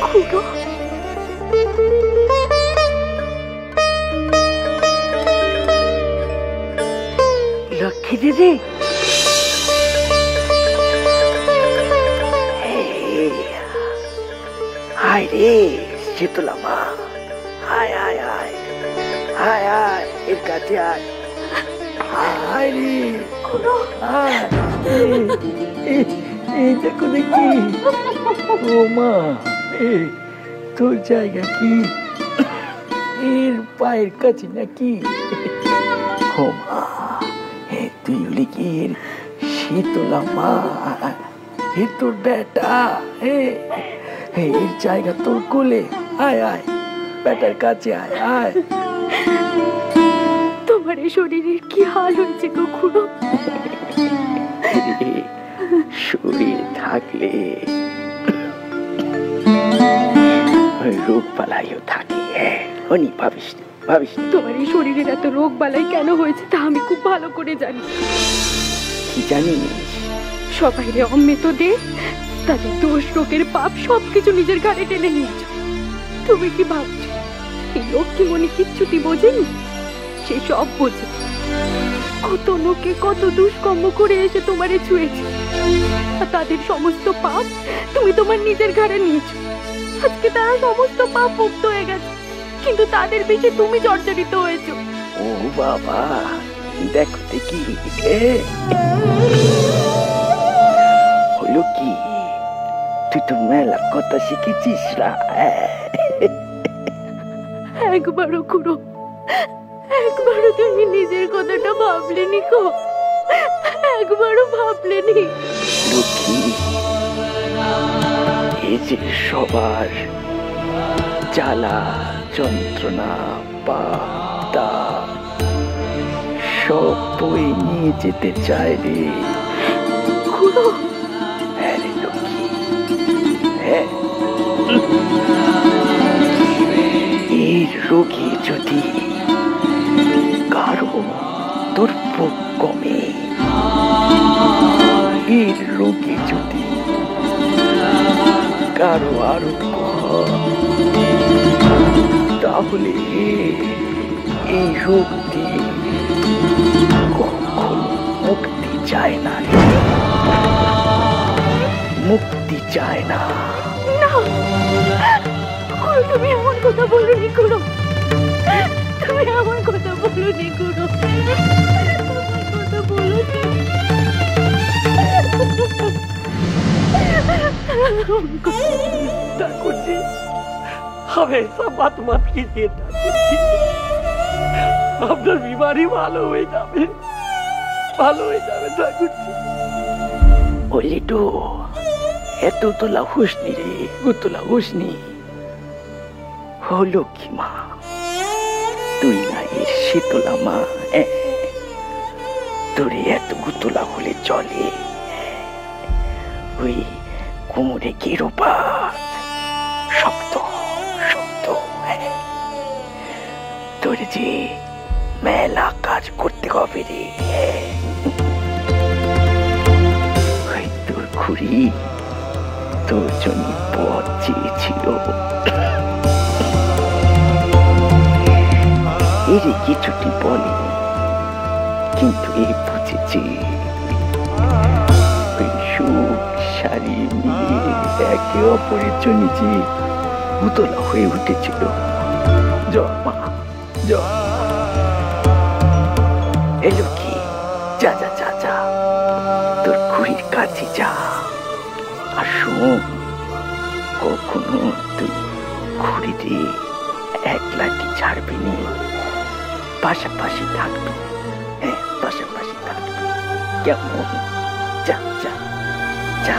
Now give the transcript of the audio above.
খুড়ো লক্ষ্মী দিদি, হায় রে শীতলা মা, হায় হায় হায় হায় হায়, এর কাছে আয়। হায় রে খুড়ো, এই দেখো দেখি। ও মা, তোর জায়গা কি এর পায়ের কাছে নাকি? ও মা, তুই হলি কি এর শীতলা মা? এ তোর বেটা, এর জায়গা তোর কোলে। আয় আয়, বেটার কাছে আয় আয়। তোমার এই শরীরের কি হাল হয়েছে গো খুড়ো? শরীর থাকলে রোগ বালাইও থাকে। অনি ভাবিস ভাবিস। তোমার এই শরীরের এত রোগ বালাই কেন হয়েছে তা আমি খুব ভালো করে জানি। কি জানিস? সবাই রে অমৃত দে, তাদের দোষ রোগের পাপ সবকিছু নিজের ঘাড়ে টেনে নিয়েছ। তুমি কি ভাবছো এই লক্ষ্মীমণি কিচ্ছুটি বোঝেনি? সে সব বোঝে। কত লোকে কত দুষ্কর্ম করে এসে তোমারে ছুঁয়েছে, আর তাদের সমস্ত পাপ তুমি তোমার নিজের ঘাড়ে নিয়েছো। আজকে তারা সমস্ত পাপ মুক্ত হয়ে গেছে, কিন্তু তাদের পিছে তুমি জর্জরিত হয়েছো। ও বাবা, দেখো দেখি হলো কি, তুই তো মেলা কথা শিখেছিস না। একবারও খুড়ো, একবারও তুমি নিজের কথাটা ভাবলেনি গো? একবারও ভাবলেনি? লক্ষ্মী, এই যে সবার জ্বালা যন্ত্রণা পাতা সব বই নিয়ে যেতে চায় রে খুড়ো। হ্যাঁ রে লক্ষ্মী, হ্যাঁ। এই রোগী যদি কারো দুর্ভোগ কমে, এই রোগী যদি কারো আরোগ্য হয়, তাহলে এই রোগ দিয়ে কখনো মুক্তি চায় না রে, মুক্তি চায় না। না খুড়ো, তুমি এমন কথা বলোনি খুড়ো, তুমি এমন কথা বলোনি খুড়ো, কথা বলোনি। ঠাকুরজি, हमेशा मत मत कीजिए ठाकुरजी, আপনার বিমারি ভালো হয়ে যাবে, ভালো হয়ে যাবে ঠাকুরজি। ওই লিটু, এত তোলা হুসনি রে, গুতলা হুসনি। ও লক্ষ্মী মা, তুই না এর শীতলা মা, তোরে এত গুতলা হলে চলে? ওই কোমরে গেরোপাত শক্ত শক্ত, তোর যে মেলা কাজ করতে হবে রে। তোর খুড়ি তোর জন্য পথ চেয়েছিল, এর কিছুটি বলেনি, কিন্তু এই বুঝেছে সুখ শাড়ি নিয়ে একে অপরের জন্য যে উতলা হয়ে উঠেছিল। জয় মা, জয়। এলো কি, যা যা যা যা, তোর খুড়ির কাছে যা। আর শোন, কখনো তুই খুড়িতে একলাটি ছাড়বি নি, পাশাপাশি থাকবি। হ্যাঁ, পাশাপাশি থাকবি, কেমন? যা যা যা।